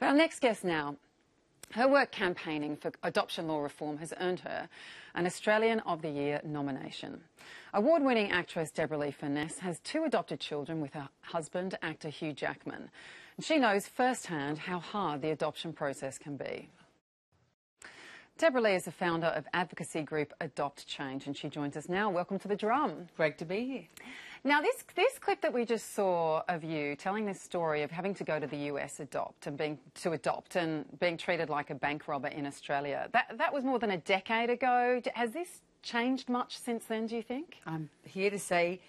But our next guest now, her work campaigning for adoption law reform has earned her an Australian of the Year nomination. Award-winning actress Deborra-Lee Furness has 2 adopted children with her husband, actor Hugh Jackman. And she knows firsthand how hard the adoption process can be. Deborra-Lee is the founder of advocacy group Adopt Change, and she joins us now. Welcome to The Drum. Great to be here. Now, this clip that we just saw of you telling this story of having to go to the US and being treated like a bank robber in Australia, that was more than a decade ago. Has this changed much since then, do you think? I'm here to say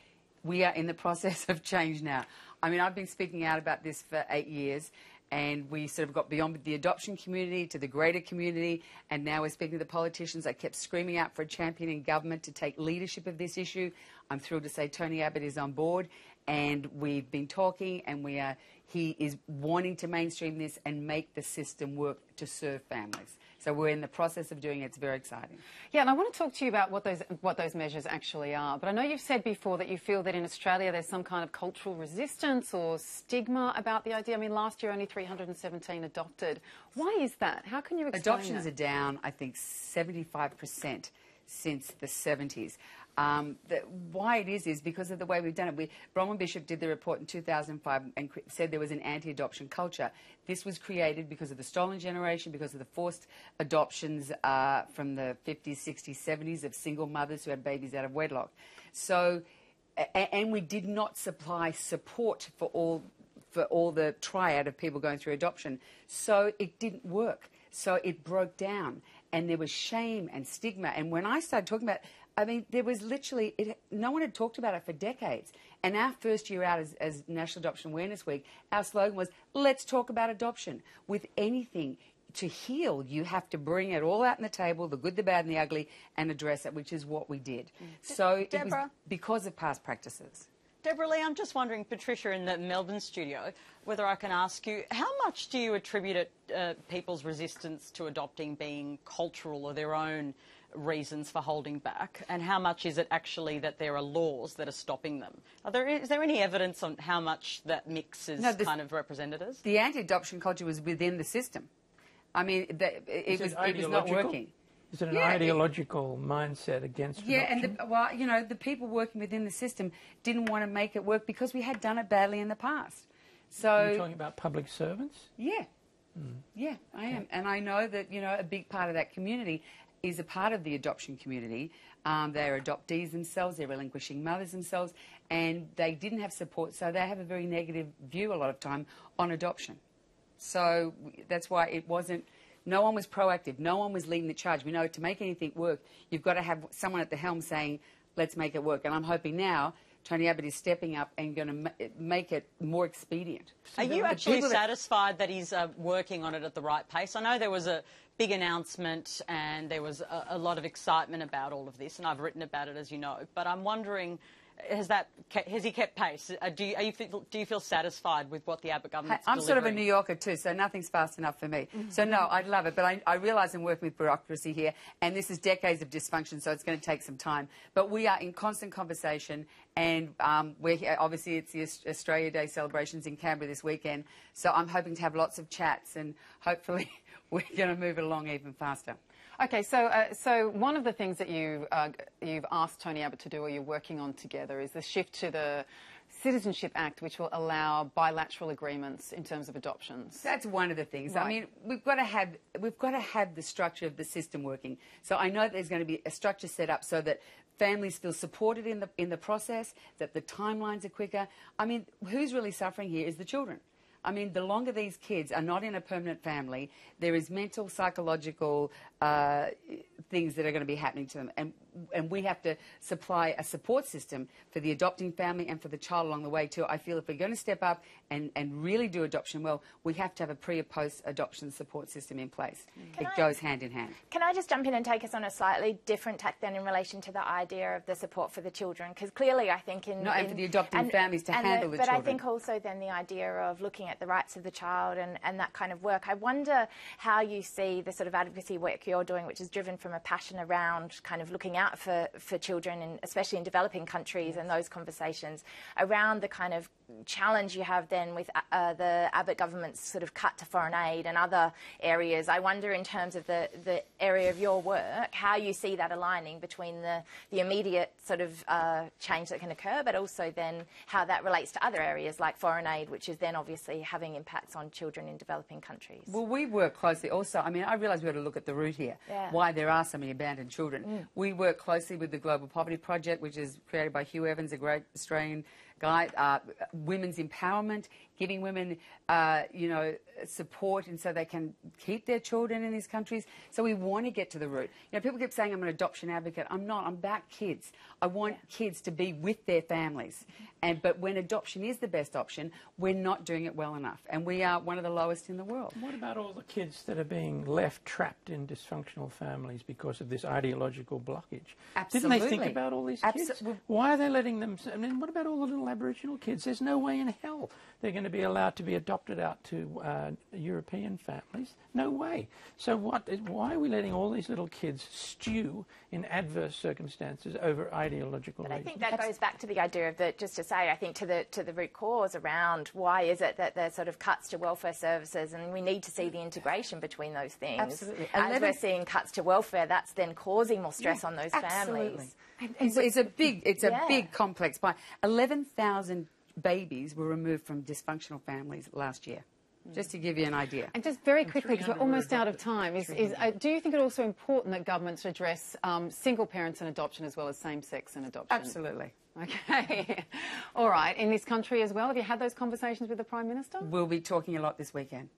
we are in the process of change now. I mean, I've been speaking out about this for 8 years, and we sort of got beyond the adoption community to the greater community, and now we're speaking to the politicians. I kept screaming out for a champion in government to take leadership of this issue. I'm thrilled to say Tony Abbott is on board, and we've been talking, and he is wanting to mainstream this and make the system work to serve families. So we're in the process of doing it. It's very exciting. Yeah, and I want to talk to you about what those measures actually are. But I know you've said before that you feel that in Australia there's some kind of cultural resistance or stigma about the idea. I mean, last year only 317 adopted. Why is that? How can you explain Adoptions that? are down, I think, 75% since the 70s. Why it is because of the way we've done it. Bronwyn Bishop did the report in 2005 and said there was an anti-adoption culture. This was created because of the stolen generation, because of the forced adoptions from the 50s, 60s, 70s of single mothers who had babies out of wedlock. So, and we did not supply support for all the triad of people going through adoption. So it didn't work. So it broke down, and there was shame and stigma. And when I started talking about, I mean, there was literally, no one had talked about it for decades. And our first year out as National Adoption Awareness Week, our slogan was, let's talk about adoption. With anything to heal, you have to bring it all out on the table, the good, the bad, and the ugly, and address it, which is what we did. So it was because of past practices. Deborra-Lee, I'm just wondering, Patricia in the Melbourne studio, whether I can ask you, how much do you attribute people's resistance to adopting being cultural or their own reasons for holding back, and how much is it actually that there are laws that are stopping them? Is there any evidence on how much that mix is kind of represented as? The anti-adoption culture was within the system. I mean, it was not working. Is it an ideological mindset against adoption? And you know, the people working within the system didn't want to make it work because we had done it badly in the past. So you're talking about public servants? Yeah. Yeah, I am. And I know that, you know, a big part of that community is a part of the adoption community. They're adoptees themselves, they're relinquishing mothers themselves, and they didn't have support, so they have a very negative view a lot of time on adoption. So that's why it wasn't, no one was proactive, no one was leading the charge. We know to make anything work, you've got to have someone at the helm saying, let's make it work. And I'm hoping now Tony Abbott is stepping up and going to make it more expedient. Are you actually satisfied that he's working on it at the right pace? I know there was a big announcement and there was a lot of excitement about all of this, and I've written about it, as you know, but I'm wondering, has he kept pace? Do you feel satisfied with what the Abbott government's delivering? I'm sort of a New Yorker too, so nothing's fast enough for me. So no, I'd love it, but I realise I'm working with bureaucracy here, and this is decades of dysfunction, so it's going to take some time. But we are in constant conversation, and we're here, obviously it's the Australia Day celebrations in Canberra this weekend, so I'm hoping to have lots of chats, and hopefully we're going to move it along even faster. Okay, so one of the things that you've asked Tony Abbott to do, or you're working on together, is the shift to the Citizenship Act, which will allow bilateral agreements in terms of adoptions. That's one of the things. Right. I mean, we've got to have the structure of the system working. So I know that there's going to be a structure set up so that families feel supported in the process, that the timelines are quicker. I mean, who's really suffering here is the children. I mean, the longer these kids are not in a permanent family, there is mental, psychological things that are going to be happening to them. And we have to supply a support system for the adopting family and for the child along the way too. I feel if we're going to step up and really do adoption well, we have to have a pre- or post-adoption support system in place. It goes hand in hand. Can I just jump in and take us on a slightly different tack then in relation to the idea of the support for the children? Because clearly I think and for the adopting families to handle the children. But I think also then the idea of looking at the rights of the child and that kind of work. I wonder how you see the sort of advocacy work you're doing, which is driven from a passion around kind of looking out for children, and especially in developing countries, and those conversations around the kind of challenge you have then with the Abbott government's sort of cut to foreign aid and other areas. I wonder, in terms of the area of your work, how you see that aligning between the immediate sort of change that can occur, but also then how that relates to other areas like foreign aid, which is then obviously having impacts on children in developing countries. Well, we work closely also. I mean, I realise we've got to look at the root here, why there are so many abandoned children. We work closely with the Global Poverty Project, which is created by Hugh Evans, a great Australian guy, women's empowerment, giving women, you know, support, and so they can keep their children in these countries. So we want to get to the root. You know, people keep saying I'm an adoption advocate. I'm not. I'm about kids. I want kids to be with their families. But when adoption is the best option, we're not doing it well enough, and we are one of the lowest in the world. What about all the kids that are being left trapped in dysfunctional families because of this ideological blockage? Absolutely. Didn't they think about all these kids? Why are they letting them... I mean, what about all the little Aboriginal kids? There's no way in hell they're going to be allowed to be adopted out to European families. No way. So why are we letting all these little kids stew in adverse circumstances over ideological reasons? I think that goes back to the idea of just to say, I think to the root cause around why is it that there's sort of cuts to welfare services, and we need to see the integration between those things. Absolutely. As we're seeing cuts to welfare, that's then causing more stress on those families. It's a big complex. 11,000 babies were removed from dysfunctional families last year. Just to give you an idea. And just very quickly, because we're almost out of time, do you think it's also important that governments address single parents and adoption as well as same-sex and adoption? Absolutely. Okay. All right. In this country as well, have you had those conversations with the Prime Minister? We'll be talking a lot this weekend.